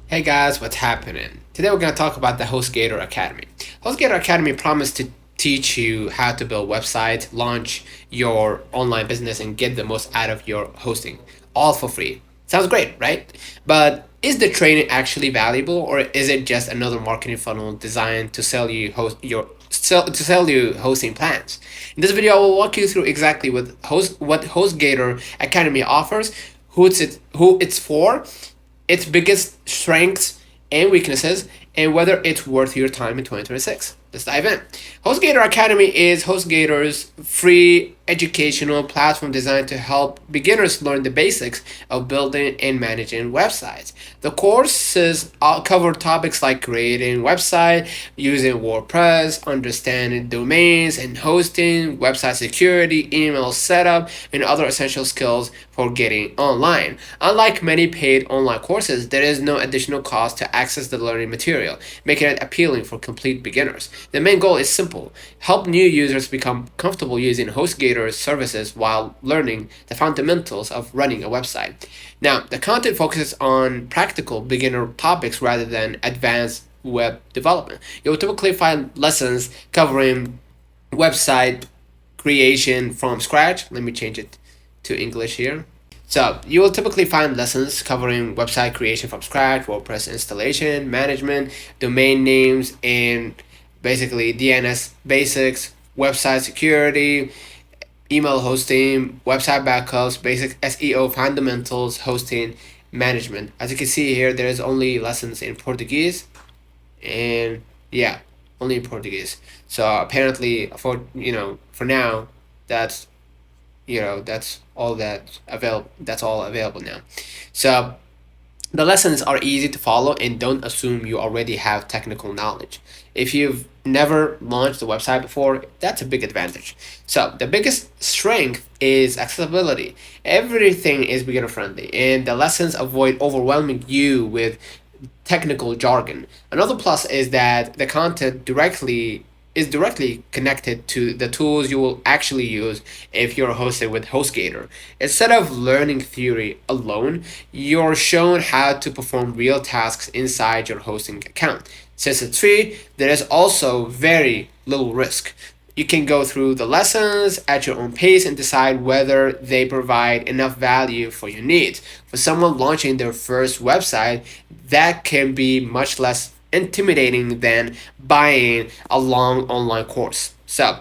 Hey guys, what's happening? Today we're going to talk about the HostGator Academy. HostGator Academy promised to teach you how to build websites, launch your online business, and get the most out of your hosting, all for free. Sounds great, right? But is the training actually valuable, or is it just another marketing funnel designed to sell you hosting plans? In this video, I will walk you through exactly what HostGator Academy offers, who it's for, its biggest strengths and weaknesses, and whether it's worth your time in 2026. Let's dive in. HostGator Academy is HostGator's free educational platform designed to help beginners learn the basics of building and managing websites. The courses cover topics like creating website, using WordPress, understanding domains and hosting, website security, email setup, and other essential skills for getting online. Unlike many paid online courses, there is no additional cost to access the learning material, making it appealing for complete beginners. The main goal is simple: help new users become comfortable using HostGator's services while learning the fundamentals of running a website. Now, the content focuses on practical beginner topics rather than advanced web development. You'll typically find lessons covering website creation from scratch. Let me change it to English here. So you will typically find lessons covering website creation from scratch, WordPress installation, management, domain names, and basically DNS basics, website security, email hosting, website backups, basic SEO fundamentals, hosting management. As you can see here, there is only lessons in Portuguese, and yeah, only in Portuguese. So apparently, for now, that's that's all that's all available now. So the lessons are easy to follow and don't assume you already have technical knowledge. If you've never launched a website before, that's a big advantage. So the biggest strength is accessibility. Everything is beginner friendly, and the lessons avoid overwhelming you with technical jargon. Another plus is that the content directly connected to the tools you will actually use if you're hosted with HostGator. Instead of learning theory alone, you're shown how to perform real tasks inside your hosting account. Since it's free, there is also very little risk. You can go through the lessons at your own pace and decide whether they provide enough value for your needs. For someone launching their first website, that can be much less intimidating than buying a long online course. So,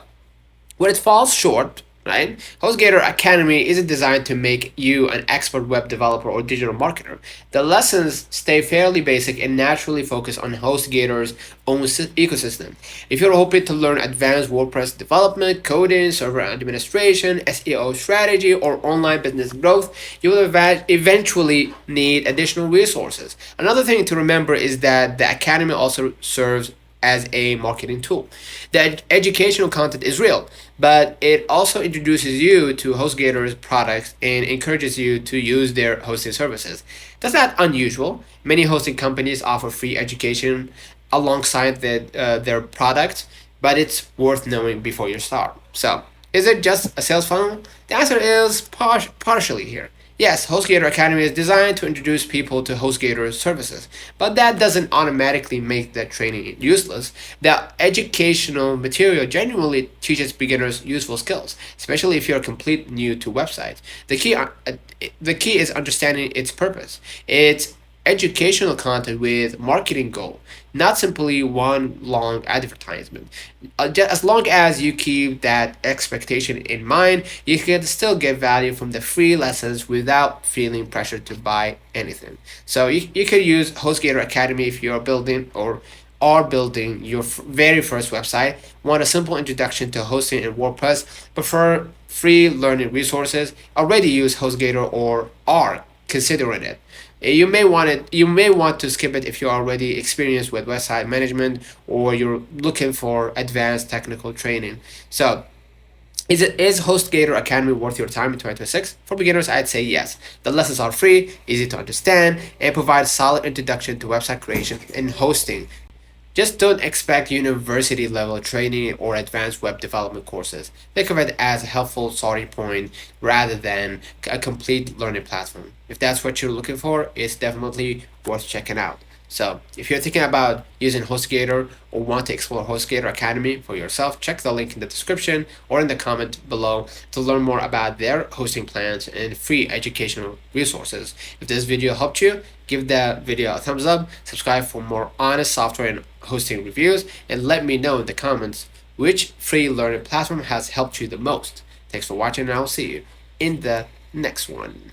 when it falls short, right? HostGator Academy isn't designed to make you an expert web developer or digital marketer. The lessons stay fairly basic and naturally focus on HostGator's own ecosystem. If you're hoping to learn advanced WordPress development, coding, server administration, SEO strategy, or online business growth, you will eventually need additional resources. Another thing to remember is that the Academy also serves as a marketing tool. The educational content is real, but it also introduces you to HostGator's products and encourages you to use their hosting services. That's not unusual. Many hosting companies offer free education alongside their products, but it's worth knowing before you start. So, is it just a sales funnel? The answer is partially here. Yes, HostGator Academy is designed to introduce people to HostGator services, but that doesn't automatically make the training useless. The educational material genuinely teaches beginners useful skills, especially if you're complete new to websites. The key is understanding its purpose. It's educational content with marketing goal, not simply one long advertisement. As long as you keep that expectation in mind, you can still get value from the free lessons without feeling pressured to buy anything. So you can use HostGator Academy if you're building or are building your very first website, want a simple introduction to hosting in WordPress, prefer free learning resources, already use HostGator or are considering it. You may want to skip it if you're already experienced with website management or you're looking for advanced technical training. So, is HostGator Academy worth your time in 2026? For beginners, I'd say yes. The lessons are free, easy to understand, and provide a solid introduction to website creation and hosting. Just don't expect university level training or advanced web development courses. Think of it as a helpful starting point rather than a complete learning platform. If that's what you're looking for, it's definitely worth checking out. So if you're thinking about using HostGator or want to explore HostGator Academy for yourself, check the link in the description or in the comment below to learn more about their hosting plans and free educational resources. If this video helped you, give the video a thumbs up, subscribe for more honest software and hosting reviews, and let me know in the comments which free learning platform has helped you the most. Thanks for watching, and I'll see you in the next one.